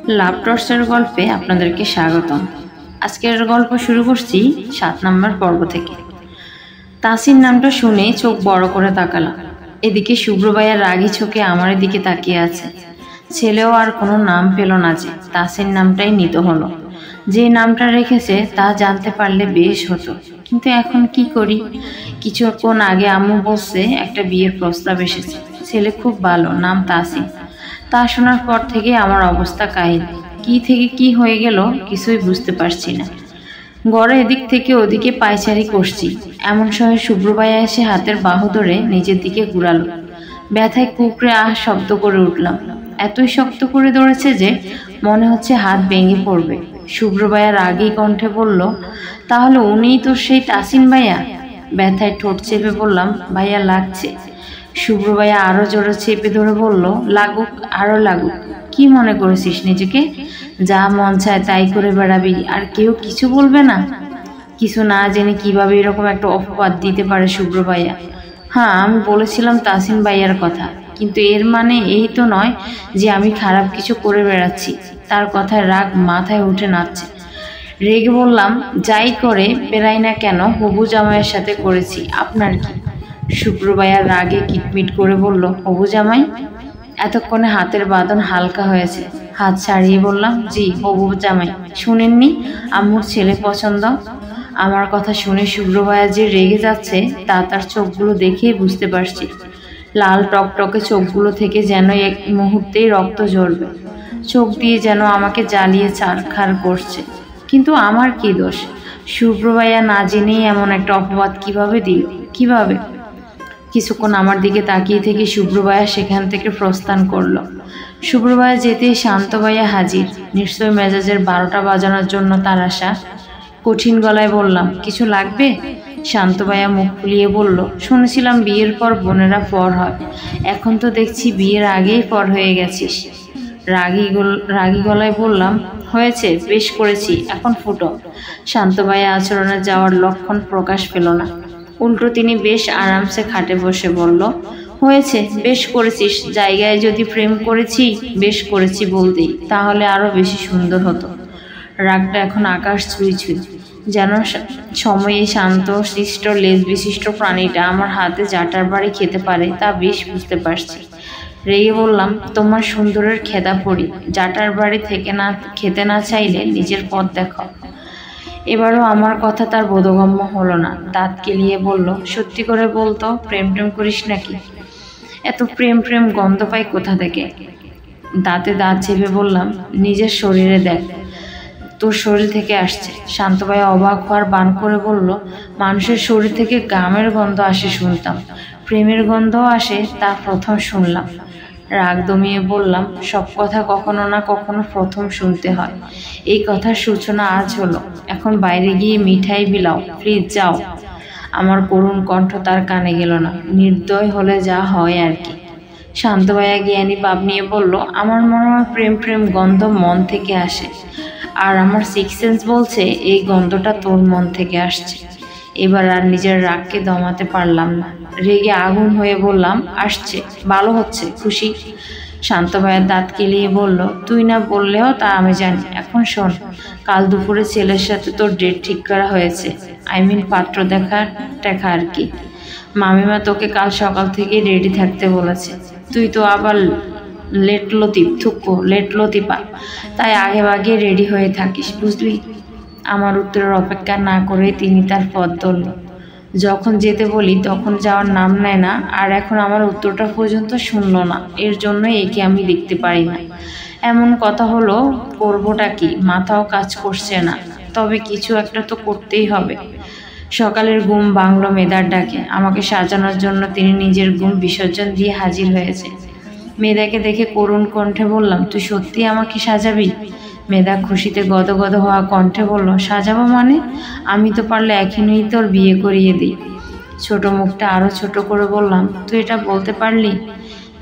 লাভ টর্চের গল্পে আপনাদেরকে স্বাগতম। আজকের গল্প শুরু করছি 7 নম্বর পর্ব থেকে। তাসিন নামটা শুনে চোখ বড় করে তাকালাম। এদিকে শুভ্র ভাইয়া রাগী চোখে আমার দিকে তাকিয়ে আছে। ছেলেও আর কোনো নাম পেল না, যে তাসিন নামটাই নিতে হলো। যে নামটা রেখেছে তা জানতে পারলে বেশ হতো, কিন্তু এখন কি করি? কিছুক্ষণ আগে আম্মু বলছে একটা বিয়ের প্রস্তাব এসেছে, ছেলে খুব ভালো, নাম তাসিন। তা শোনার পর থেকে আমার অবস্থা কাহিল। কি থেকে কি হয়ে গেল কিছুই বুঝতে পারছি না। গড়ে এদিক থেকে ওদিকে পায়চারি করছি, এমন সময় শুভ্র ভাইয়া এসে হাতের বাহু ধরে নিজের দিকে ঘুরালো। ব্যথায় কুকড়ে শব্দ করে উঠলাম। এতই শক্ত করে ধরেছে যে মনে হচ্ছে হাত ভেঙে পড়বে। শুভ্র ভাইয়া রাগী কণ্ঠে বলল, তাহলে উনিই তো সেই তাসিন ভাইয়া? ব্যথায় ঠোঁট চেপে বললাম, ভাইয়া লাগছে। শুভ্র ভাইয়া আরো জোরে চেপে ধরে বলল, লাগুক, আরো লাগুক। কি মনে করেছিস নিজেকে? যা মন চায় তাই করে বেড়াবি, আর কেউ কিছু বলবে না? কিছু না জেনে কিভাবে এরকম একটা অপবাদ দিতে পারে শুভ্র ভাইয়া? হ্যাঁ, আমি বলেছিলাম তাসিন ভাইয়ার কথা, কিন্তু এর মানে এই তো নয় যে আমি খারাপ কিছু করে বেড়াচ্ছি। তার কথায় রাগ মাথায় উঠে নাচছে। রেগে বললাম, যাই করে বেড়াই না কেন, হবু জামাইয়ের সাথে করেছি, আপনার কি? শুভ্র ভাইয়া রাগে কিটমিট করে বলল, হবু জামাই? এতক্ষণে হাতের বাঁধন হালকা হয়েছে। হাত ছাড়িয়ে বললাম, জি হবু জামাই। শুনেননি আম্মুর ছেলে পছন্দ? আমার কথা শুনে শুভ্র ভাইয়া যে রেগে যাচ্ছে তা তার চোখগুলো দেখেই বুঝতে পারছি। লাল টকটকে চোখগুলো থেকে যেন এক মুহূর্তেই রক্ত ঝরবে। চোখ দিয়ে যেন আমাকে জ্বালিয়ে ছারখার করছে। কিন্তু আমার কি দোষ? শুভ্র ভাইয়া না জেনেই এমন একটা অপবাদ কিভাবে দিল? কিভাবে? কিছুক্ষণ আমার দিকে তাকিয়ে থেকে শুভ্র ভাইয়া সেখান থেকে প্রস্থান করলো। শুভ্র ভাইয়া যেতেই শান্ত ভাইয়া হাজির। নিশ্চয় মেজাজের 12টা বাজানোর জন্য তার আশা। কঠিন গলায় বললাম, কিছু লাগবে? শান্ত ভাইয়া মুখ ফুলিয়ে বলল, শুনেছিলাম বিয়ের পর বোনেরা পর হয়, এখন তো দেখছি বিয়ের আগেই পর হয়ে গেছিস। রাগী গলায় বললাম, হয়েছে, বেশ করেছি, এখন ফুটো। শান্ত ভাইয়া আচরণে যাওয়ার লক্ষণ প্রকাশ পেল না। উল্টো তিনি বেশ আরামসে খাটে বসে বলল, হয়েছে, বেশ করেছিস। জায়গায় যদি প্রেম করেছি, বেশ করেছি বলতেই, তাহলে আরো বেশি সুন্দর হতো। রাগটা এখন আকাশ ছুঁই ছুঁই। যেন সময়ে শান্ত সৃষ্ট লেজ বিশিষ্ট প্রাণীটা আমার হাতে জাটার বাড়ি খেতে পারে, তা বেশ বুঝতে পারছি। রেগে বললাম, তোমার সুন্দরের খেদা পড়ি, জাটার বাড়ি থেকে না খেতে না চাইলে নিজের পথ দেখো। এবারও আমার কথা তার বোধগম্য হলো না। দাঁত কেলিয়ে বলল, সত্যি করে বলতো, প্রেম টেম করিস নাকি? এত প্রেম প্রেম গন্ধ পাই কোথা থেকে? দাঁতে দাঁত চেপে বললাম, নিজের শরীরে দেখ, তোর শরীর থেকে আসছে। শান্ত ভাইয়া অবাক হওয়ার বান করে বলল, মানুষের শরীর থেকে গামের গন্ধ আসে শুনতাম, প্রেমের গন্ধও আসে তা প্রথম শুনলাম। রাগ দমিয়ে বললাম, সব কথা কখনো না কখনো প্রথম শুনতে হয়। এই কথার সূচনা আজ হলো। এখন বাইরে গিয়ে মিঠাই বিলাও, প্লিজ যাও। আমার করুণ কণ্ঠ তার কানে গেল না। নির্দয় হলে যা হয় আর কি। শান্ত ভাইয়া জ্ঞানী ভাব নিয়ে বলল, আমার মনে হয় প্রেম প্রেম গন্ধ মন থেকে আসে, আর আমার সিক্স সেন্স বলছে এই গন্ধটা তোর মন থেকে আসছে। এবার আর নিজের রাগকে দমাতে পারলাম না। রেগে আগুন হয়ে বললাম, আসছে, ভালো হচ্ছে, খুশি। শান্ত ভাইয়ের দাঁত কেলিয়ে বলল, তুই না বললেও তা আমি জানি। এখন শোন, কাল দুপুরে ছেলের সাথে তোর ডেট ঠিক করা হয়েছে। পাত্র দেখা আর কি। মামিমা তোকে কাল সকাল থেকে রেডি থাকতে বলেছে। তুই তো আবার লেট লতিপা, তাই আগে ভাগে রেডি হয়ে থাকিস, বুঝলি? আমার উত্তরের অপেক্ষা না করে তিনি তার পথ ধরল। যখন যেতে বলি তখন যাওয়ার নাম নেয় না, আর এখন আমার উত্তরটা পর্যন্ত শুনল না। এর জন্য একে আমি দেখতে পারি না। এমন কথা হলো, করবোটা কি? মাথাও কাজ করছে না, তবে কিছু একটা তো করতেই হবে। সকালের ঘুম ভাঙল মেধার ডাকে। আমাকে সাজানোর জন্য তিনি নিজের ঘুম বিসর্জন দিয়ে হাজির হয়েছে। মেধাকে দেখে করুণ কণ্ঠে বললাম, তুই সত্যি আমাকে সাজাবি? মেধা খুশিতে গদগদ হওয়া কণ্ঠে বলল, সাজাবো মানে? আমি তো পারলে এখনই তোর বিয়ে করিয়ে দিই। ছোট মুখটা আরো ছোট করে বললাম, তুই এটা বলতে পারলি?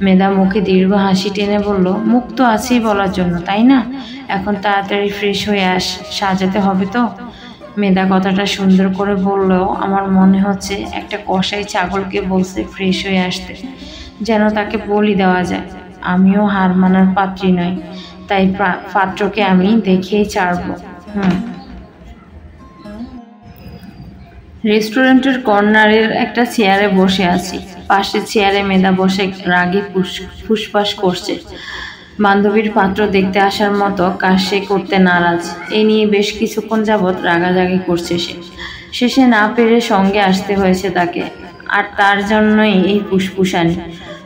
মেধা মুখে দীর্ঘ হাসি টেনে বলল, মুখ তো আছেই বলার জন্য, তাই না? এখন তাড়াতাড়ি ফ্রেশ হয়ে আস, সাজাতে হবে তো। মেধা কথাটা সুন্দর করে বললেও আমার মনে হচ্ছে একটা কসাই ছাগলকে বলছে ফ্রেশ হয়ে আসতে, যেন তাকে বলি দেওয়া যায়। আমিও হার মানার পাত্রী নই, তাই পাত্রকে আমি দেখেই ছাড়ব। রেস্টুরেন্টের কর্নারের একটা চেয়ারে বসে আছি। পাশের চেয়ারে মেধা বসে রাগে ফুসফাস করছে। বান্ধবীর পাত্র দেখতে আসার মতো কাজ সে করতে নারাজ। এই নিয়ে বেশ কিছুক্ষণ যাবৎ রাগারাগি করছে সে। শেষে না পেরে সঙ্গে আসতে হয়েছে তাকে, আর তার জন্যই এই ফুসফুসানি।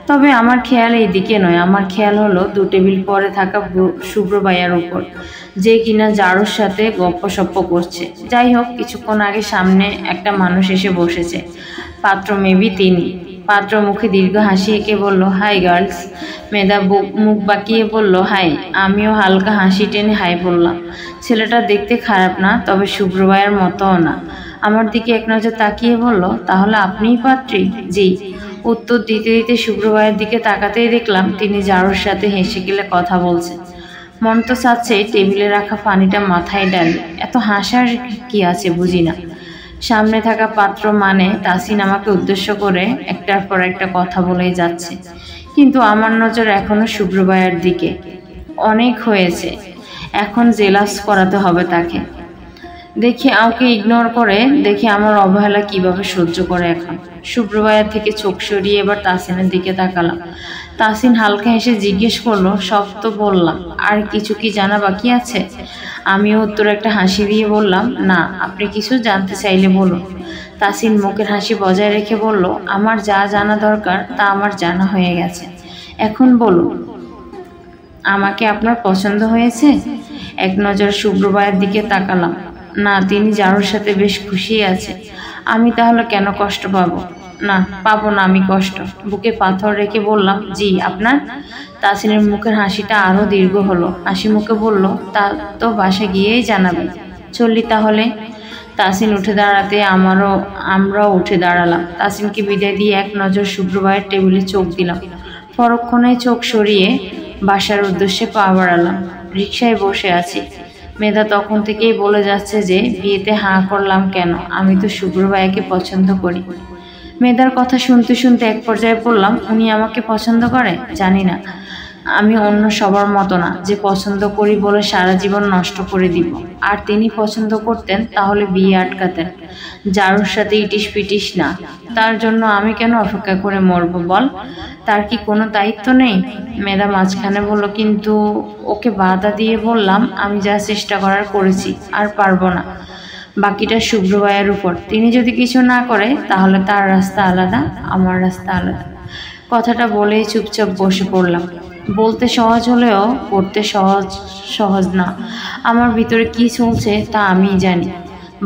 তবে আমার খেয়াল এই দিকে নয়, আমার খেয়াল হলো 2 টেবিল পরে থাকা শুভ্র ভাইয়ার উপর, যে কিনা জারুর সাথে গপ্পসপ্প করছে। যাই হোক, কিছুক্ষণ আগে সামনে একটা মানুষ এসে বসেছে। পাত্র মেবি তিনি। পাত্র মুখে দীর্ঘ হাসি এঁকে বলল, হাই গার্লস। মেধা মুখ বাঁকিয়ে বলল, হাই। আমিও হালকা হাসি টেনে হাই বললাম। ছেলেটা দেখতে খারাপ না, তবে শুভ্র ভাইয়ার মতোও না। আমার দিকে এক নজর তাকিয়ে বলল, তাহলে আপনিই পাত্রী? জি। উত্তর দিতে দিতে শুভ্র ভাইয়ের দিকে তাকাতেই দেখলাম তিনি জারুর সাথে হেসে গেলে কথা বলছেন। মন তো চাচ্ছে টেবিলে রাখা পানিটা মাথায় ডালি। এত হাসার কি আছে বুঝি না। সামনে থাকা পাত্র মানে তাসিন আমাকে উদ্দেশ্য করে একটার পর একটা কথা বলেই যাচ্ছে, কিন্তু আমার নজর এখনো শুভ্র ভাইয়ের দিকে। অনেক হয়েছে, এখন জেলাস করাতে হবে তাকে। দেখি আমাকে ইগনোর করে, দেখি আমার অবহেলা কিভাবে সহ্য করে এখন। শুভ্র ভাইয়ার থেকে চোখ সরিয়ে এবার তাসিনের দিকে তাকালাম। তাসিন হালকা হেসে জিজ্ঞেস করলো, সব তো বললাম, আর কিছু কি জানা বাকি আছে? আমিও উত্তর একটা হাসি দিয়ে বললাম, না, আপনি কিছু জানতে চাইলে বলুন। তাসিন মুখের হাসি বজায় রেখে বলল, আমার যা জানা দরকার তা আমার জানা হয়ে গেছে, এখন বলুন, আমাকে আপনার পছন্দ হয়েছে? এক নজর শুভ্র ভাইয়ের দিকে তাকালাম। না, তিনি জারুর সাথে বেশ খুশি আছে। আমি তাহলে কেন কষ্ট পাবো? না, পাবো না আমি কষ্ট। বুকে পাথর রেখে বললাম, জি। আপনার? তাসিনের মুখের হাসিটা আরো দীর্ঘ হলো। হাসি মুখে বলল, তা তো বাসায় গিয়েই জানাবেন। চললি তাহলে? তাসিন উঠে দাঁড়াতে আমরাও উঠে দাঁড়ালাম। তাসিনকে বিদায় দিয়ে এক নজর শুভ্র ভাইয়ের টেবিলে চোখ দিলাম। পরক্ষণে চোখ সরিয়ে বাসার উদ্দেশ্যে পা বাড়ালাম। রিকশায় বসে আছি। মেধা তখন থেকেই বলে যাচ্ছে যে বিয়েতে হাঁ করলাম কেন, আমি তো শুভ্র ভাইয়াকে পছন্দ করি। মেধার কথা শুনতে শুনতে এক পর্যায়ে বললাম, উনি আমাকে পছন্দ করে? জানি না, আমি অন্য সবার মতো না যে পছন্দ করি বলে সারা জীবন নষ্ট করে দিব। আর তিনি পছন্দ করতেন তাহলে বিয়ে আটকাতেন, জারুর সাথে ইটিস পিটিস না। তার জন্য আমি কেন অপেক্ষা করে মরবো বল? তার কি কোনো দায়িত্ব নেই? মেধা মাঝখানে বলল, কিন্তু ওকে বাধা দিয়ে বললাম, আমি যা চেষ্টা করার করেছি, আর পারবো না। বাকিটা শুভ্র ভাইয়ের উপর। তিনি যদি কিছু না করে তাহলে তার রাস্তা আলাদা, আমার রাস্তা আলাদা। কথাটা বলেই চুপচাপ বসে পড়লাম। বলতে সহজ হলেও করতে সহজ না। আমার ভিতরে কি চলছে তা আমিই জানি।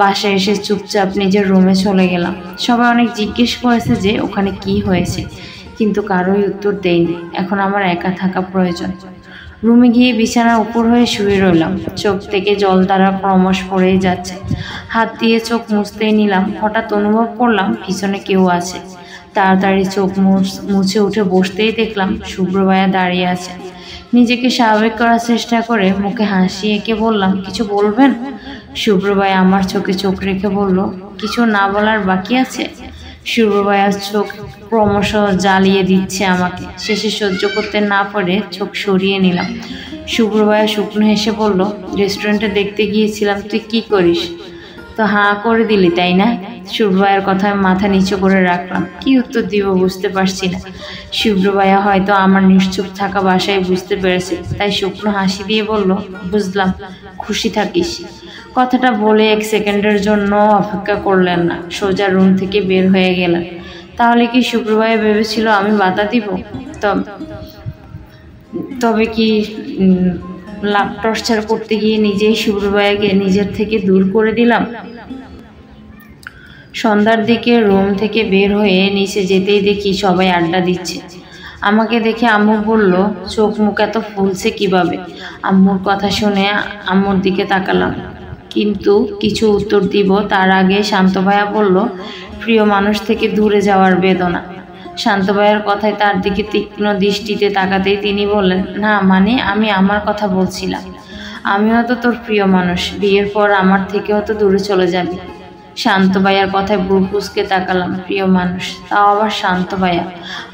বাসায় এসে চুপচাপ নিজের রুমে চলে গেলাম। সবাই অনেক জিজ্ঞেস করেছে যে ওখানে কি হয়েছে, কিন্তু কারোই উত্তর দেয়নি। এখন আমার একা থাকা প্রয়োজন। রুমে গিয়ে বিছানার উপর হয়ে শুয়ে রইলাম। চোখ থেকে জল দ্বারা ক্রমশ পড়েই যাচ্ছে। হাত দিয়ে চোখ মুছতেই নিলাম, হঠাৎ অনুভব করলাম পিছনে কেউ আছে। তাড়াতাড়ি চোখ মুছে উঠে বসতেই দেখলাম শুভ্র ভাইয়া দাঁড়িয়ে আছে। নিজেকে স্বাভাবিক করার চেষ্টা করে মুখে হাসি এঁকে বললাম, কিছু বলবেন? শুভ্র ভাইয়া আমার চোখে চোখ রেখে বলল, কিছু না বলার বাকি আছে? শুভ্র ভাইয়ার চোখ ক্রমশ জ্বালিয়ে দিচ্ছে আমাকে। শেষে সহ্য করতে না পারে চোখ সরিয়ে নিলাম। শুভ্র ভাইয়া শুকনো হেসে বলল, রেস্টুরেন্টে দেখতে গিয়েছিলাম, তুই কি করিস? তো হাঁ করে দিলি তাই না? শুভ্র ভাইয়ের কথায় মাথা নিচু করে রাখলাম। কি উত্তর দিব বুঝতে পারছি না। শুভ্র ভাইয়া হয়তো আমার নিশ্চুপ থাকা বাসায় বুঝতে পেরেছে, তাই শুকনো হাসি দিয়ে বলল, বুঝলাম, খুশি থাকিস। কথাটা বলে 1 সেকেন্ডের জন্য অপেক্ষা করলেন না, সোজা রুম থেকে বের হয়ে গেলেন। তাহলে কি শুভ্র ভাইয়া ভেবেছিল আমি বাধা দিব? তবে কি লাভ টর্চার করতে গিয়ে নিজেই শুভ্র ভাইয়াকে নিজের থেকে দূর করে দিলাম? সন্ধ্যার দিকে রুম থেকে বের হয়ে নিচে যেতেই দেখি সবাই আড্ডা দিচ্ছে। আমাকে দেখে আম্মু বলল, চোখ মুখ এত ফুলছে কিভাবে? আম্মুর কথা শুনে আম্মুর দিকে তাকালাম, কিন্তু কিছু উত্তর দিব তার আগে শান্ত ভাইয়া বলল, প্রিয় মানুষ থেকে দূরে যাওয়ার বেদনা। শান্ত ভাইয়ার কথায় তার দিকে তীক্ষ্ণ দৃষ্টিতে তাকাতেই তিনি বললেন, না মানে আমি আমার কথা বলছিলাম। আমিও তো তোর প্রিয় মানুষ, বিয়ের পর আমার থেকেও তো দূরে চলে যাবি। শান্ত ভাইয়ার কথায় বুক কুঁচকে তাকালাম। প্রিয় মানুষ, তাও আবার শান্ত ভাইয়া।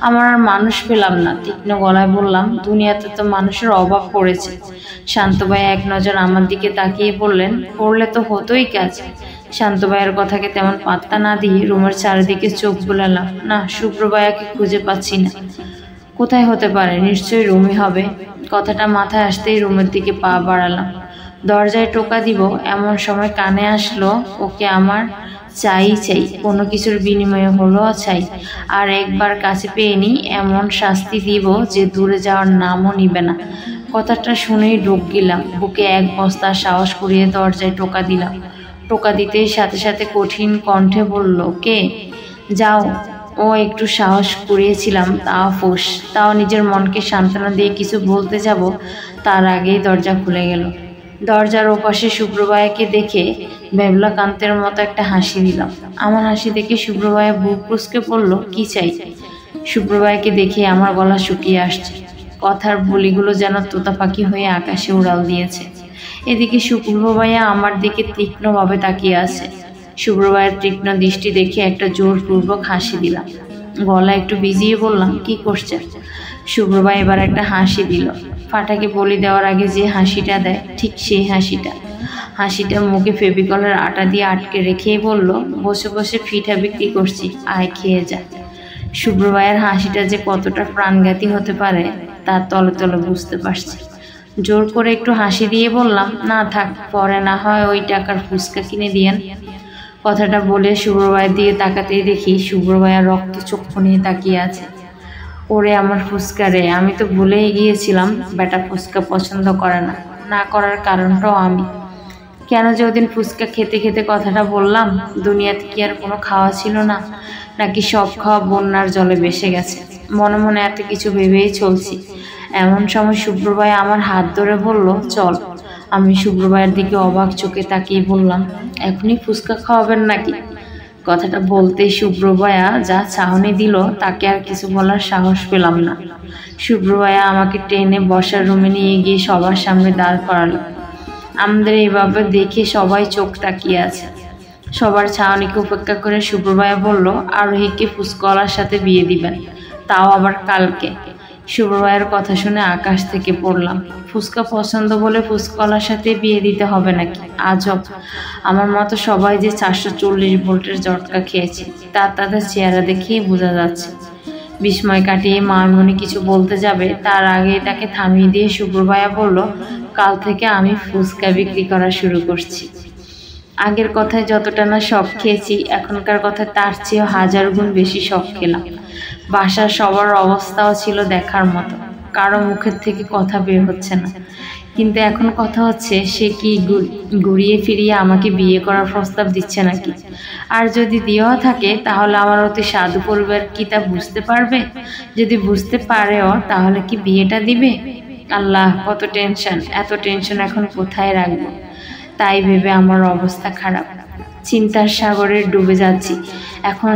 আমার আর মানুষ পেলাম না। তীক্ষ্ণ গলায় বললাম, দুনিয়াতে তো মানুষের অভাব পড়েছে। শান্ত ভাইয়া এক নজর আমার দিকে তাকিয়ে বললেন, পড়লে তো হতোই কাজ। শান্ত ভাইয়ের কথাকে তেমন পাত্তা না দিয়ে রুমের চারিদিকে চোখ বুলালাম। না, শুভ্র ভাইয়াকে খুঁজে পাচ্ছি না। কোথায় হতে পারে? নিশ্চয়ই রুমে হবে। কথাটা মাথায় আসতেই রুমের দিকে পা বাড়ালাম। দরজায় টোকা দিব এমন সময় কানে আসলো, ওকে আমার চাই চাই, কোনো কিছুর বিনিময়ে হলেও চাই। আর একবার কাছে পেয়ে নি এমন শাস্তি দিব যে দূরে যাওয়ার নামও নিবে না। কথাটা শুনেই ঢোক গেলাম। বুকে এক বস্তা সাহস করিয়ে দরজায় টোকা দিলাম। টোকা দিতেই সাথে সাথে কঠিন কণ্ঠে বলল, কে? যাও। ও একটু সাহস কুড়িয়েছিলাম, তাও ফোঁস। তাও নিজের মনকে সান্ত্বনা দিয়ে কিছু বলতে যাব, তার আগেই দরজা খুলে গেল। দরজার ওপাশে শুভ্র ভাইয়াকে দেখে বেবলাকান্তের মতো একটা হাসি দিলাম। আমার হাসি দেখে শুভ্র ভাইয়া বুক কুঁচকে পড়ল, কি চাই? শুভ্র ভাইয়াকে দেখে আমার গলা শুকিয়ে আসছে। কথার বলিগুলো যেন তোতা পাখি হয়ে আকাশে উড়াল দিয়েছে। এদিকে শুভ্র ভাইয়া আমার দিকে তীক্ষ্ণভাবে তাকিয়ে আছে। শুভ্র ভাইয়ের তীক্ষ্ণ দৃষ্টি দেখে একটা জোরপূর্বক হাসি দিলাম। গলা একটু ভিজিয়ে বললাম, কি করছেন? শুভ্র ভাই এবার একটা হাসি দিল। ফাটাকে বলি দেওয়ার আগে যে হাসিটা দেয়, ঠিক সেই হাসিটা মুখে ফেভিকলের আটা দিয়ে আটকে রেখেই বলল, বসে বসে পিঠা বিক্রি করছি, আয় খেয়ে যা। শুভ্র ভাইয়ের হাসিটা যে কতটা প্রাণঘাতী হতে পারে তার তলে তলে বুঝতে পারছি। জোর করে একটু হাসি দিয়ে বললাম, না থাক, পরে না হয় ওই টাকার ফুচকা কিনে দিয়েন। কথাটা বলে শুভ্র ভাইয়ের দিয়ে তাকাতেই দেখি শুভ্র ভাইয়া রক্ত চক্ষু নিয়ে তাকিয়ে আছে। ওরে আমার ফুচকা রে, আমি তো ভুলেই গিয়েছিলাম বেটা ফুচকা পছন্দ করে না। না করার কারণটাও আমি। কেন যে ওদিন ফুচকা খেতে খেতে কথাটা বললাম? দুনিয়াতে কি আর কোনো খাওয়া ছিল না, নাকি সব খাওয়া বন্যার জলে ভেসে গেছে? মনে মনে এত কিছু ভেবেই চলছি। এমন সময় শুভ্র ভাই আমার হাত ধরে বলল, চল। আমি শুভ্র ভাইয়ের দিকে অবাক চোখে তাকিয়ে বললাম, এখনই ফুচকা খাওয়াবেন নাকি? কথাটা বলতেই শুভ্র ভাইয়া যা চাহনি দিল তাকে আর কিছু বলার সাহস পেলাম না। শুভ্র ভাইয়া আমাকে টেনে বসার রুমে নিয়ে গিয়ে সবার সামনে দাঁড় করালো। আমাদের এইভাবে দেখে সবাই চোখ তাকিয়ে আছে। সবার চাহনিকে উপেক্ষা করে শুভ্র ভাইয়া বলল, আরোহীকে ফুচকাওয়ালার সাথে বিয়ে দিবেন, তাও আবার কালকে। শুভ্র ভাইয়ের কথা শুনে আকাশ থেকে পড়লাম। ফুচকা পছন্দ বলে ফুচকাওয়ালার সাথে বিয়ে দিতে হবে নাকি? আজব। আমার মতো সবাই যে 440 ভোল্টের ঝটকা খেয়েছে তা তাদের চেহারা দেখেই বোঝা যাচ্ছে। বিস্ময় কাটিয়ে মামনি কিছু বলতে যাবে, তার আগে তাকে থামিয়ে দিয়ে শুভ্র ভাইয়া বলল, কাল থেকে আমি ফুচকা বিক্রি করা শুরু করছি। আগের কথায় যতটা না শখ খেয়েছি, এখনকার কথায় তার চেয়েও 1000 গুণ বেশি শখ খেলাম। বাসার সবার অবস্থাও ছিল দেখার মতো। কারো মুখের থেকে কথা বের হচ্ছে না, কিন্তু এখন কথা হচ্ছে সে কি ঘুরিয়ে ফিরিয়ে আমাকে বিয়ে করার প্রস্তাব দিচ্ছে নাকি? আর যদি দেওয়া থাকে তাহলে আমার অতি সাধু পরিবার কি তা বুঝতে পারবে? যদি বুঝতে পারেও তাহলে কি বিয়েটা দিবে? আল্লাহ, কত টেনশন! এত টেনশন এখন কোথায় রাখবো? তাই ভেবে আমার অবস্থা খারাপ। চিন্তার সাগরে ডুবে যাচ্ছি। এখন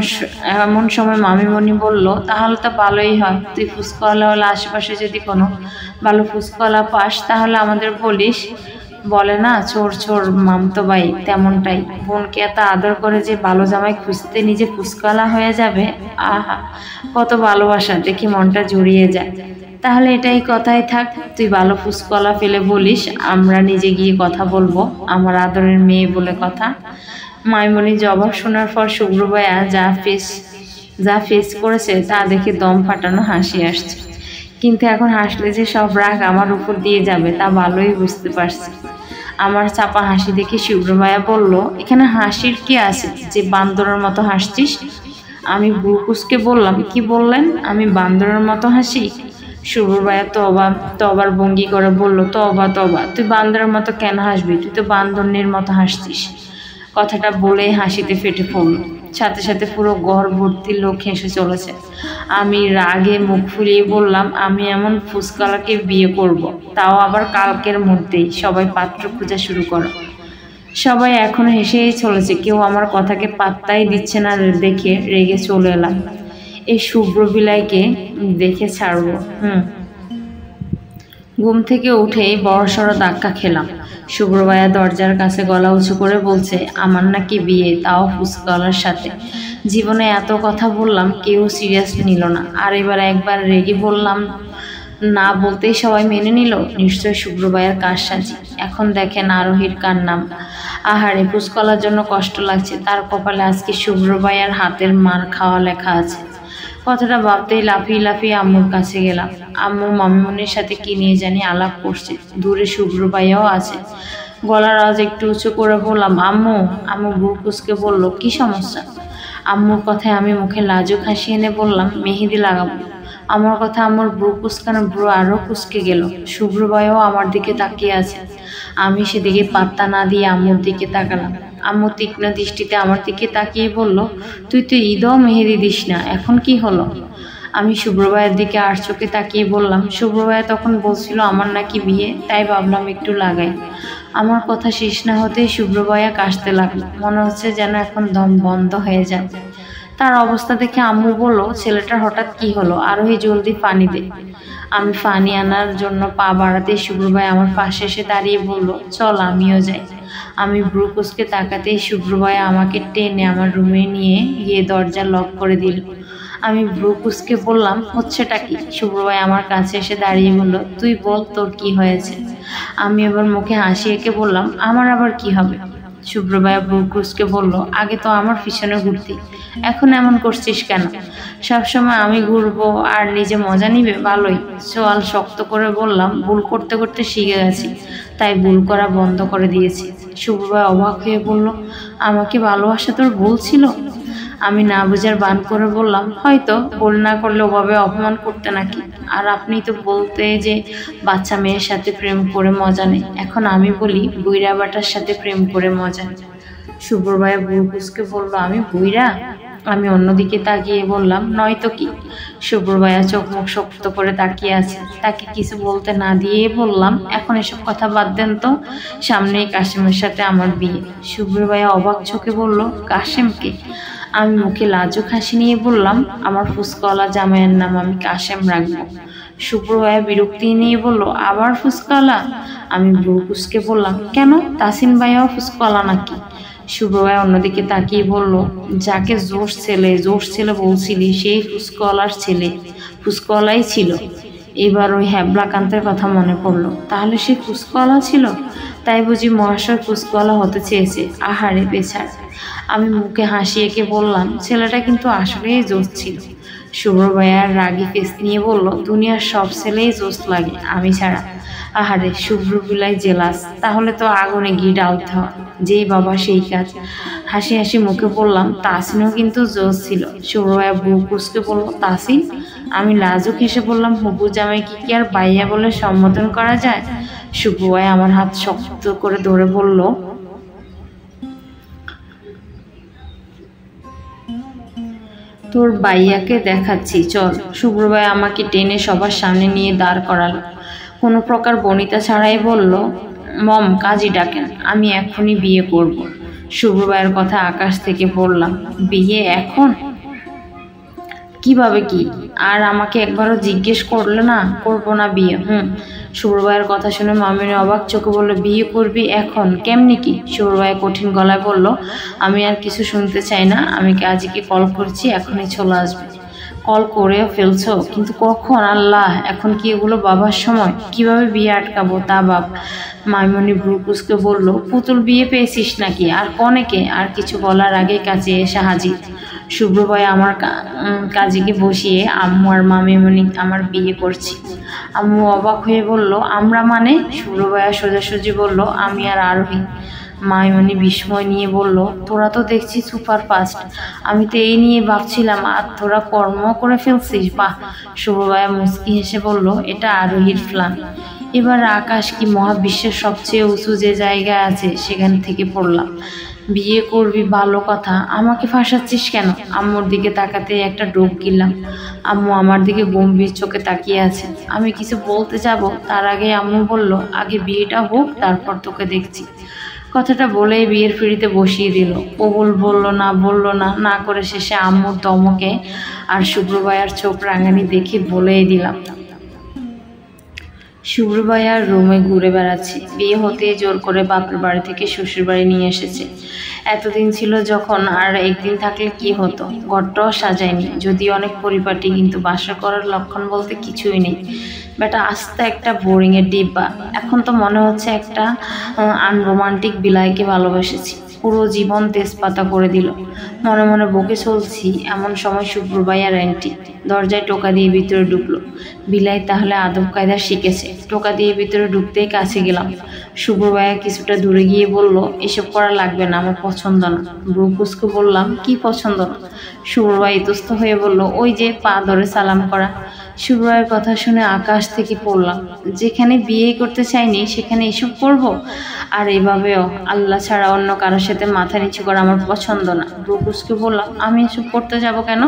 এমন সময় মামিমণি বলল, তাহলে তো ভালোই হয়, তুই ফুচকাওয়ালা আশেপাশে যদি কোনো ভালো ফুচকাওয়ালা পাস তাহলে আমাদের বলিস। বলে না, চোর চোর মামতো ভাই, তেমনটাই। বোনকে এত আদর করে যে ভালো জামাই খুঁজতে নিজে ফুচকাওয়ালা হয়ে যাবে, আহা কত ভালোবাসা, দেখি মনটা জুড়িয়ে যায়। তাহলে এটাই কথাই থাক, তুই ভালো ফুচকাওয়ালা পেলে বলিস, আমরা নিজে গিয়ে কথা বলবো, আমার আদরের মেয়ে বলে কথা। মাইমনি জবাব শোনার পর শুভ্র ভাইয়া যা ফেস করেছে তা দেখে দম ফাটানো হাসি আসছে। কিন্তু এখন হাসলে যে সব রাগ আমার উপর দিয়ে যাবে তা ভালোই বুঝতে পারছি। আমার চাপা হাসি দেখে শুভ্র ভাইয়া বলল, এখানে হাসির কি আছে যে বান্দরের মতো হাসছিস? আমি বুকুসকে বললাম, কি বললেন? আমি বান্দরের মতো হাসি? শুভ্র ভাইয়া তবার ভঙ্গি করে বলল, তবা, তুই বান্দরের মতো কেন হাসবি? তুই তো বান্দরনির মতো হাসছিস। কথাটা বলে হাসিতে ফেটে পড়ল। সাথে সাথে পুরো ঘর ভর্তি লোক হেসে চলেছে। আমি রাগে মুখ ফুলিয়ে বললাম, আমি এমন ফুচকাওয়ালাকে বিয়ে করব, তাও আবার কালকের মধ্যেই। সবাই পাত্র খোঁজা শুরু করো। সবাই এখন হেসেই চলেছে, কেউ আমার কথাকে পাত্তাই দিচ্ছে না দেখে রেগে চলে এলাম। এই শুভ্র বিলাইকে দেখে ছাড়বো। ঘুম থেকে উঠেই বড়সড় ধাক্কা খেলাম। শুভ্র ভাইয়া দরজার কাছে গলা উঁচু করে বলছে, আমার নাকি বিয়ে, তাও ফুচকাওয়ালার সাথে। জীবনে এত কথা বললাম, কেউ সিরিয়াস নিল না, আর এবার একবার রেগে বললাম না বলতেই সবাই মেনে নিল। নিশ্চয় শুভ্র ভাইয়ার কারসাজি। এখন দেখেন আরোহীর কার নাম। আহারে, ফুচকাওয়ালার জন্য কষ্ট লাগছে, তার কপালে আজকে শুভ্র ভাইয়ার হাতের মার খাওয়া লেখা আছে। কথাটা ভাবতেই লাফিয়ে লাফিয়ে আম্মুর কাছে গেলাম। আম্মু মামিমনির সাথে কি নিয়ে জানি আলাপ করছে, দূরে শুভ্র ভাইয়াও আছে। গলার আওয়াজ একটু উঁচু করে বললাম, আম্মু। আম্মু বুক কুচকে বলল, কি সমস্যা? আম্মুর কথায় আমি মুখে লাজুক হাসি এনে বললাম, মেহেদি লাগাবো। আমার কথা আম্মুর বুক কুচকানো ব্রু আরও কুচকে গেল। শুভ্র ভাইয়াও আমার দিকে তাকিয়ে আছে। আমি সেদিকে পাত্তা না দিয়ে আম্মুর দিকে তাকালাম। আম্মু তীক্ষ্ণ দৃষ্টিতে আমার দিকে তাকিয়ে বলল, তুই তো ঈদও মেহেদি দিস না, এখন কি হলো? আমি শুভ্র ভাইয়ের দিকে আর চোখে তাকিয়ে বললাম, শুভ্র ভাইয়া তখন বলছিল আমার নাকি বিয়ে, তাই ভাবলাম একটু লাগাই। আমার কথা শেষ না হতেই শুভ্র ভাইয়া কাশতে লাগলো, মনে হচ্ছে যেন এখন দম বন্ধ হয়ে যায়। তার অবস্থা দেখে আম্মু বলল, ছেলেটার হঠাৎ কি হলো? আরোহী জলদি পানি দে। আমি পানি আনার জন্য পা বাড়াতেই শুভ্র ভাই আমার পাশে এসে দাঁড়িয়ে বলল, চল আমিও যাই। আমি ব্রু কুচকে তাকাতেই শুভ্র ভাই আমাকে টেনে আমার রুমে নিয়ে গিয়ে দরজা লক করে দিল। আমি ব্রু কুচকে বললাম, হচ্ছেটা কি? শুভ্র ভাই আমার কাছে এসে দাঁড়িয়ে বলল, তুই বল তোর কি হয়েছে? আমি এবার মুখে হাসি এঁকে বললাম, আমার আবার কি হবে? শুভ্র ভাইয়া ব্রু কুচকে বলল, আগে তো আমার পিছনে ঘুরতি, এখন এমন করছিস কেন? সবসময় আমি ঘুরবো আর নিজে মজা নিবে? ভালোই। চোয়াল শক্ত করে বললাম, ভুল করতে করতে শিখে গেছি, তাই ভুল করা বন্ধ করে দিয়েছি। শুভ্র ভাই অবাক হয়ে বলল, আমাকে ভালোবাসা তোর ভুল ছিল? আমি না বুঝার বান করে বললাম, হয়তো। ভুল না করলে ওভাবে অপমান করতে নাকি? আর আপনি তো বলতে যে বাচ্চা মেয়ের সাথে প্রেম করে মজা নেই, এখন আমি বলি বুইড়া বাটার সাথে প্রেম করে মজা নেই। শুভ্র ভাইয়া বুড়ো কুচকে বলল, আমি বুইড়া? আমি অন্যদিকে তাকিয়ে বললাম, নয়তো কি? শুভ্র ভাইয়া চোখ মুখ শক্ত করে তাকিয়ে আছে। তাকে কিছু বলতে না দিয়ে বললাম, এখন এসব কথা বাদ দেন তো, সামনেই কাশেমের সাথে আমার বিয়ে। শুভ্র ভাইয়া অবাক চোখে বলল, কাশেমকে? আমি মুখে লাজুক হাসি নিয়ে বললাম, আমার ফুচকাওয়ালা জামাইয়ের নাম আমি কাশেম রাখবো। শুভ্র ভাইয়া বিরক্তি নিয়ে বলল, আবার ফুচকাওয়ালা? আমি ব্রু কুচকে বললাম, কেন, তাসিন ভাইয়াও ফুচকাওয়ালা নাকি? শুভ্র ভাইয়া অন্যদিকে তাকিয়ে বলল, যাকে জোশ ছেলে বলছিলি সেই ফুচকাওয়ালার ছেলে ফুচকাওয়ালাই ছিল। এবার ওই হ্যাবলাকান্তের কথা মনে পড়লো, তাহলে সে ফুচকাওয়ালা ছিল? তাই বুঝি মহাশয় ফুচকাওয়ালা হতে চেয়েছে? আহারে বেচারা। আমি মুখে হাসি এঁকে বললাম, ছেলেটা কিন্তু আসলেই জোশ ছিল। শুভ্র ভাইয়ার রাগি ফেস নিয়ে বলল, দুনিয়ার সব ছেলেই জোশ লাগে, আমি ছাড়া। আহারে, শুভ্র বিলাই জেলাস। তাহলে তো আগুনে ঘি ডালতে হয়, যেই বাবা সেই কাজ। হাসি হাসি মুখে বললাম, তাসিনও কিন্তু জোশ ছিল। শুভ্র ভাইয়া বুক কুচকে বলল, তাসিন? আমি লাজুক হেসে বললাম, হবু জামাইকে কি আর বাইয়া বলে সম্বোধন করা যায়? শুভ্র ভাইয়া আমার হাত শক্ত করে ধরে বলল, তোর বাইয়াকে দেখাচ্ছি, চল। শুভ্র ভাই আমাকে টেনে সবার সামনে নিয়ে দাঁড় করালো। কোনো প্রকার বনিতা ছাড়াই বলল, মম কাজী ডাকেন, আমি এখনই বিয়ে করব। শুভ্র ভাইয়ের কথা আকাশ থেকে পড়লাম, বিয়ে এখন? কিভাবে কি? আর আমাকে একবারও জিজ্ঞেস করলে না? করবো না বিয়ে? শুভ্র ভাইয়ের কথা শুনে মামিনী অবাক চোখে বলল, বিয়ে করবি এখন? কেমনি কি? শুভ্র ভাই কঠিন গলায় বলল, আমি আর কিছু শুনতে চাই না, আমি কাজীকে কল করছি, এখনই চলে আসবে। কল করেও ফেলছো? কিন্তু কখন? আল্লাহ, এখন কি এগুলো বাবার সময়? কিভাবে বিয়ে আটকাবো তা বাপ। মাইমনি ভ্রুকুচকে বলল, পুতুল বিয়ে পেয়েছিস নাকি? আর কনেকে? আর কিছু বলার আগে কাছে এসে হাজির শুভ্র ভাই আমার কাজীকে বসিয়ে আম্মু আর মামিমনি আমার বিয়ে করছি। আম্মু অবাক হয়ে বলল, আমরা মানে? শুভ্র ভাইয়া সোজাসুজি বলল, আমি আর আরোহী। মাইমনি বিস্ময় নিয়ে বলল, তোরা তো দেখছি সুপার ফাস্ট। আমি তো এই নিয়ে ভাবছিলাম, আর তোরা কর্ম করে ফেলছিস, বাহ। শুভ্র ভাইয়া মুচকি হেসে বলল, এটা আরোহীর প্ল্যান। এবার আকাশ কি মহাবিশ্বের সবচেয়ে উঁচু যে জায়গায় আছে সেখান থেকে পড়লাম। বিয়ে করবি ভালো কথা, আমাকে ফাঁসাচ্ছিস কেন? আম্মুর দিকে তাকাতে একটা ডোক গিললাম। আম্মু আমার দিকে গম্ভীর চোখে তাকিয়ে আছে। আমি কিছু বলতে যাব, তার আগে আম্মু বলল, আগে বিয়েটা হোক, তারপর তোকে দেখছি। কথাটা বলেই বিয়ের পিঁড়িতে বসিয়ে দিল। কবুল বলল না করে শেষে আম্মুর দমকে আর শুভ্র ভাইয়ার চোখ রাঙানি দেখে বলেই দিলাম, শুভ্র ভাইয়ার রুমে ঘুরে বেড়াচ্ছে। বিয়ে হতে জোর করে বাপের বাড়ি থেকে শ্বশুর বাড়ি নিয়ে এসেছে। এতদিন ছিল যখন, আর একদিন থাকলে কি হতো। ঘরটাও সাজায়নি, যদিও অনেক পরিপাটি, কিন্তু বাসা করার লক্ষণ বলতে কিছুই নেই। বেটা আস্তে একটা বোরিংয়ের ডিব্বা। এখন তো মনে হচ্ছে একটা আনরোমান্টিক বিলাইকে ভালোবেসেছি। পুরো জীবন তেজপাতা করে দিল। মনে মনে বকে চলছি, এমন সময় শুভ্র ভাইয়ার আন্টি দরজায় টোকা দিয়ে ভিতরে ঢুকলো। বিলাই তাহলে আদব কায়দা শিখেছে। টোকা দিয়ে ভিতরে ঢুকতেই কাছে গেলাম। শুভ্র ভাইয়া কিছুটা দূরে গিয়ে বলল, এসব করা লাগবে না, আমার পছন্দ না। ব্রুকুসকে বললাম, কি পছন্দ না? শুভ্র ভাই ইতস্ত হয়ে বলল, ওই যে পা ধরে সালাম করা। শুভ্র ভাইয়ের কথা শুনে আকাশ থেকে পড়লাম। যেখানে বিয়ে করতে চাইনি সেখানে এসব করব? আর এভাবেও আল্লাহ ছাড়া অন্য কারোর সাথে মাথা নিচু করা আমার পছন্দ না। ব্রুকুসকে বললাম, আমি এসব করতে যাব কেন?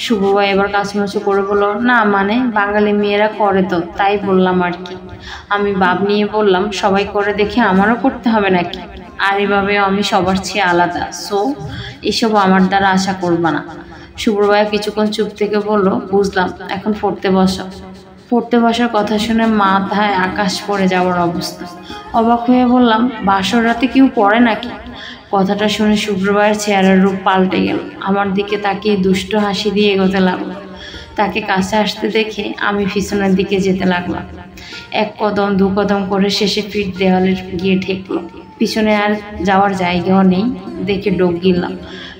শুভ্র ভাই এবার কাছুমাছু করে বলল, না মানে বাঙালি মেয়েরা করে তো, তাই বললাম আর কি। আমি ভাব নিয়ে বললাম, সবাই করে দেখে আমারও করতে হবে নাকি? আর এভাবেও আমি সবার চেয়ে আলাদা, সো এসব আমার দ্বারা আশা করবা না। শুভ্র ভাইয়া কিছুক্ষণ চুপ থেকে বলল, বুঝলাম, এখন পড়তে বসো। পড়তে বসার কথা শুনে মাথায় আকাশ পড়ে যাওয়ার অবস্থা। অবাক হয়ে বললাম, বাসর রাতে কেউ পড়ে নাকি? কথাটা শুনে শুভ্র ভাইয়ের চেহারার রূপ পাল্টে গেল। আমার দিকে তাকিয়ে দুষ্ট হাসি দিয়ে এগোতে লাগলো। তাকে কাছে আসতে দেখে আমি পিছনের দিকে যেতে লাগলাম। এক কদম দু কদম করে শেষে পিঠ দেওয়ালে গিয়ে ঠেকলো। পিছনে আর যাওয়ার জায়গাও নেই দেখে ডোক গিললাম।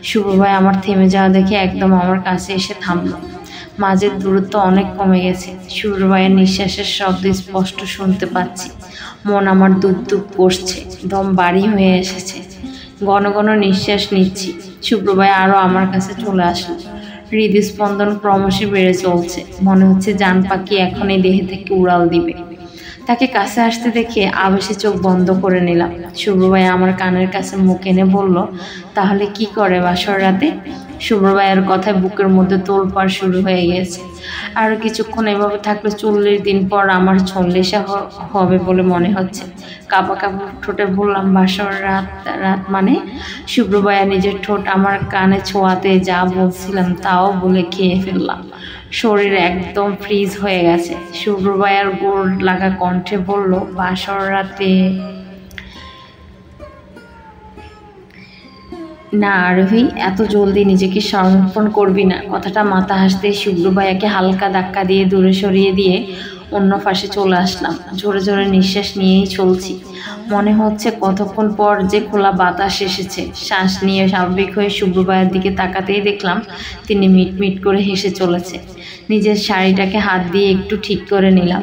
শুভ্র ভাই আমার থেমে যাওয়া দেখে একদম আমার কাছে এসে থামলো। মাঝের দূরত্ব অনেক কমে গেছে। শুভ্র ভাইয়ের নিঃশ্বাসের শব্দ স্পষ্ট শুনতে পাচ্ছি। মন আমার দুপ দুপ করছে, দম বাড়ি হয়ে এসেছে। ঘন ঘন নিঃশ্বাস নিচ্ছি। শুভ্র ভাই আরও আমার কাছে চলে আসলো। হৃদস্পন্দন ক্রমশ বেড়ে চলছে। মনে হচ্ছে জান পাখি এখন এই দেহে থেকে উড়াল দিবে। তাকে কাছে আসতে দেখে আবেশে চোখ বন্ধ করে নিলাম। শুভ্র ভাই আমার কানের কাছে মুখ এনে বলল, তাহলে কি করে বাসর রাতে? শুভ্র ভাইয়ের কথায় বুকের মধ্যে তোলপাড় শুরু হয়ে গেছে। আর কিছুক্ষণ এভাবে থাকলে 40 দিন পর আমার ছল্লেশা হবে বলে মনে হচ্ছে। কাঁপা কাঁপা ঠোঁটে বললাম, বাসর রাত মানে? শুভ্র ভাইয়া নিজের ঠোঁট আমার কানে ছোঁয়াতে যা বলছিলাম তাও বলে খেয়ে ফেললাম। শরীর একদম ফ্রিজ হয়ে গেছে। শুভ্র ভাইয়ার গোড় লাগা কণ্ঠে বলল, বাসর রাতে না আরোহী, এত জলদি নিজেকে সমর্পণ করবি না। কথাটা মাথা হাসতে শুভ্র ভাইয়াকে হালকা ধাক্কা দিয়ে দূরে সরিয়ে দিয়ে অন্য পাশে চলে আসলাম। জোরে জোরে নিঃশ্বাস নিয়েই চলছি। মনে হচ্ছে কতক্ষণ পর যে খোলা বাতাস এসেছে। শ্বাস নিয়ে স্বাভাবিক হয়ে শুভ্র ভাইয়ের দিকে তাকাতেই দেখলাম তিনি মিটমিট করে হেসে চলেছে। নিজের শাড়িটাকে হাত দিয়ে একটু ঠিক করে নিলাম।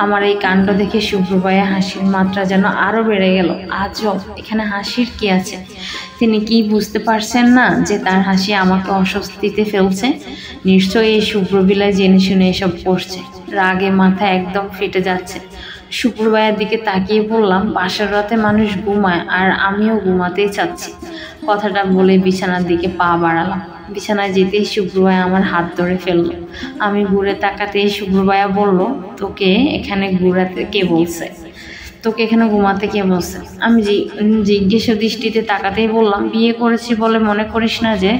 আমার এই কাণ্ড দেখে শুভ্র ভাইয়া হাসির মাত্রা যেন আরও বেড়ে গেল। আজব, এখানে হাসির কি আছে? তিনি কি বুঝতে পারছেন না যে তার হাসি আমাকে অস্বস্তিতে ফেলছে? নিশ্চয়ই এই শুভ্র বিলাই জেনে শুনে এসব করছে। রাগে মাথা একদম ফেটে যাচ্ছে। শুভ্র ভাইয়ের দিকে তাকিয়ে বললাম, বাসার রাতে মানুষ ঘুমায়, আর আমিও ঘুমাতেই চাচ্ছি। কথাটা বলে বিছানার দিকে পা বাড়ালাম। বিছানায় যেতেই শুভ্র ভাইয়া আমার হাত ধরে ফেললো। আমি ঘুরে তাকাতেই শুভ্র ভাইয়া বলল, তোকে এখানে ঘুরাতে কে বলছে? তোকে এখানে ঘুমাতে কে বলছে? আমি জিজ্ঞেস দৃষ্টিতে তাকাতেই বললাম, বিয়ে করেছি বলে মনে করিস না যে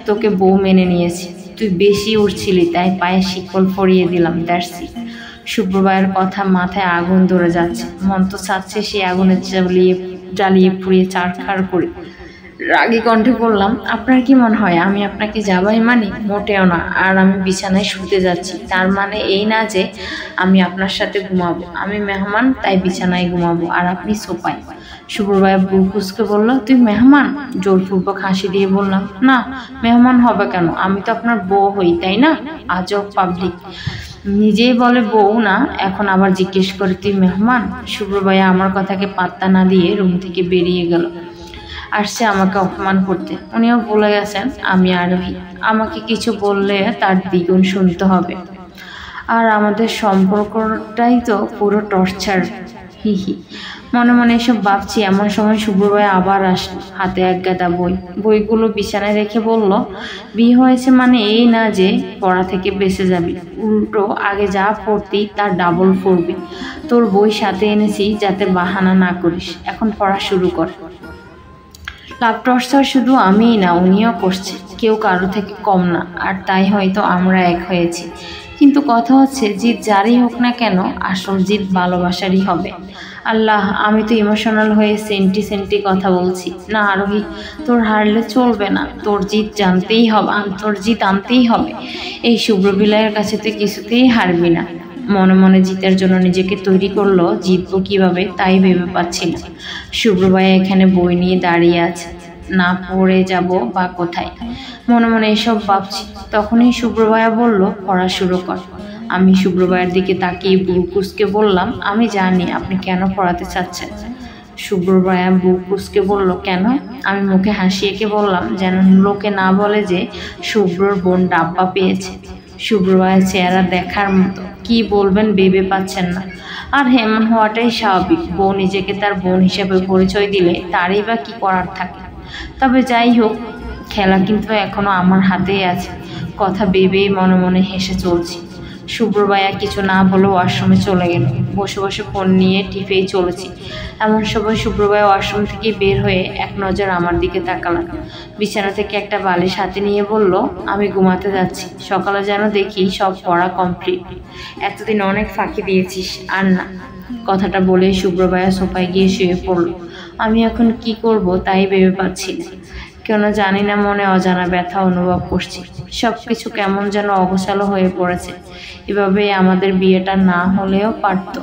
তোকে বউ মেনে নিয়েছি? তুই বেশি উঠছিলি তাই পায়ে শিকল পরিয়ে দিলাম, দ্যাটস ইট। শুভ্র ভাইয়ের কথা মাথায় আগুন ধরে যাচ্ছে। মন তো চাচ্ছে সেই আগুনে জ্বালিয়ে পুড়িয়ে চারখার করি। রাগী কণ্ঠে বললাম, আপনার কি মনে হয় আমি আপনাকে জামাই মানি? মোটেও না। আর আমি বিছানায় শুতে যাচ্ছি, তার মানে এই না যে আমি আপনার সাথে ঘুমাবো। আমি মেহমান, তাই বিছানায় ঘুমাবো, আর আপনি সোফায়। শুভ্র ভাইয়া বুকুসকে বলল, তুই মেহমান? জোরপূর্বক হাসি দিয়ে বললাম, না মেহমান হবে কেন, আমি তো আপনার বউ হই, তাই না? আজব পাবলিক, নিজেই বলে বউ না, এখন আবার জিজ্ঞেস করে তুই মেহমান। শুভ্র ভাইয়া আমার কথাকে পাত্তা না দিয়ে রুম থেকে বেরিয়ে গেল। আসছে আমাকে অপমান করতে। উনিও বলে গেছেন আমি আরোহী, আমাকে কিছু বললে তার দ্বিগুণ শুনতে হবে। আর আমাদের সম্পর্কটাই তো পুরো টর্চার। হিহি মনে মনে এসব ভাবছি, এমন সময় শুভ্র ভাই আবার আসলো, হাতে এক গাদা বই। বইগুলো বিছানায় রেখে বলল, বিয়ে হয়েছে মানে এই না যে পড়া থেকে বেঁচে যাবি, উল্টো আগে যা পড়তি তার ডাবল পড়বি। তোর বই সাথে এনেছি যাতে বাহানা না করিস, এখন পড়া শুরু কর। লাভ টর্চার শুধু আমিই না, উনিও করছে, কেউ কারো থেকে কম না। আর তাই হয়তো আমরা এক হয়েছি। কিন্তু কথা হচ্ছে জিত যারই হোক না কেন, আসল জিত ভালোবাসারই হবে। আল্লাহ, আমি তো ইমোশনাল হয়ে সেন্টি সেন্টি কথা বলছি না আরোহী, তোর হারলে চলবে না, তোর জিত জানতেই হবে, তোর জিত আনতেই হবে। এই শুভ্র বিলাইয়ের কাছে তুই কিছুতেই হারবি না। মনে মনে জিতের জন্য নিজেকে তৈরি করলো, জিতবো কিভাবে তাই ভেবে পাচ্ছি না। শুভ্র ভাইয়া এখানে বই নিয়ে দাঁড়িয়ে আছে, না পড়ে যাব বা কোথায়, মনে মনে এসব ভাবছি। তখনই শুভ্র ভাইয়া বলল, পড়া শুরু কর। আমি শুভ্র ভাইয়ের দিকে তাকিয়ে বুক কুঁচকে বললাম, আমি জানি আপনি কেন পড়াতে চাচ্ছেন। শুভ্র ভাইয়া বুক কুঁচকে বলল, কেন? আমি মুখে হাসি এঁকে বললাম, যেন লোকে না বলে যে শুভ্রর বোন ডাব্বা পেয়েছে। শুভ্র ভাইয়ের চেহারা দেখার মতো, কি বলবেন ভেবে পাচ্ছেন না। আর এমন হওয়াটাই স্বাভাবিক, বউ নিজেকে তার বোন হিসেবে পরিচয় দিলে তারই বা কি করার থাকে। তবে যাই হোক, খেলা কিন্তু এখনো আমার হাতেই আছে। কথা ভেবেই মনে মনে হেসে চলছি। শুভ্র ভাইয়া কিছু না বলে ওয়াশরুমে চলে গেল। বসে বসে ফোন নিয়ে টিপেই চলেছি। এমন সময় শুভ্র ভাইয়া ওয়াশরুম থেকে বের হয়ে এক নজর আমার দিকে তাকালেন। বিছানা থেকে একটা বালিশ হাতে নিয়ে বলল, আমি ঘুমাতে যাচ্ছি, সকালে যেন দেখি সব পড়া কমপ্লিট। এতদিন অনেক ফাঁকি দিয়েছিস, আর না। কথাটা বলে শুভ্র ভাইয়া সোফায় গিয়ে শুয়ে পড়ল। আমি এখন কি করব তাই ভেবে পাচ্ছি না। কেন জানি না, মনে অজানা ব্যথা অনুভব করছি। সবকিছু কেমন যেন অগোছালো হয়ে পড়েছে। এভাবে আমাদের বিয়েটা না হলেও পারত।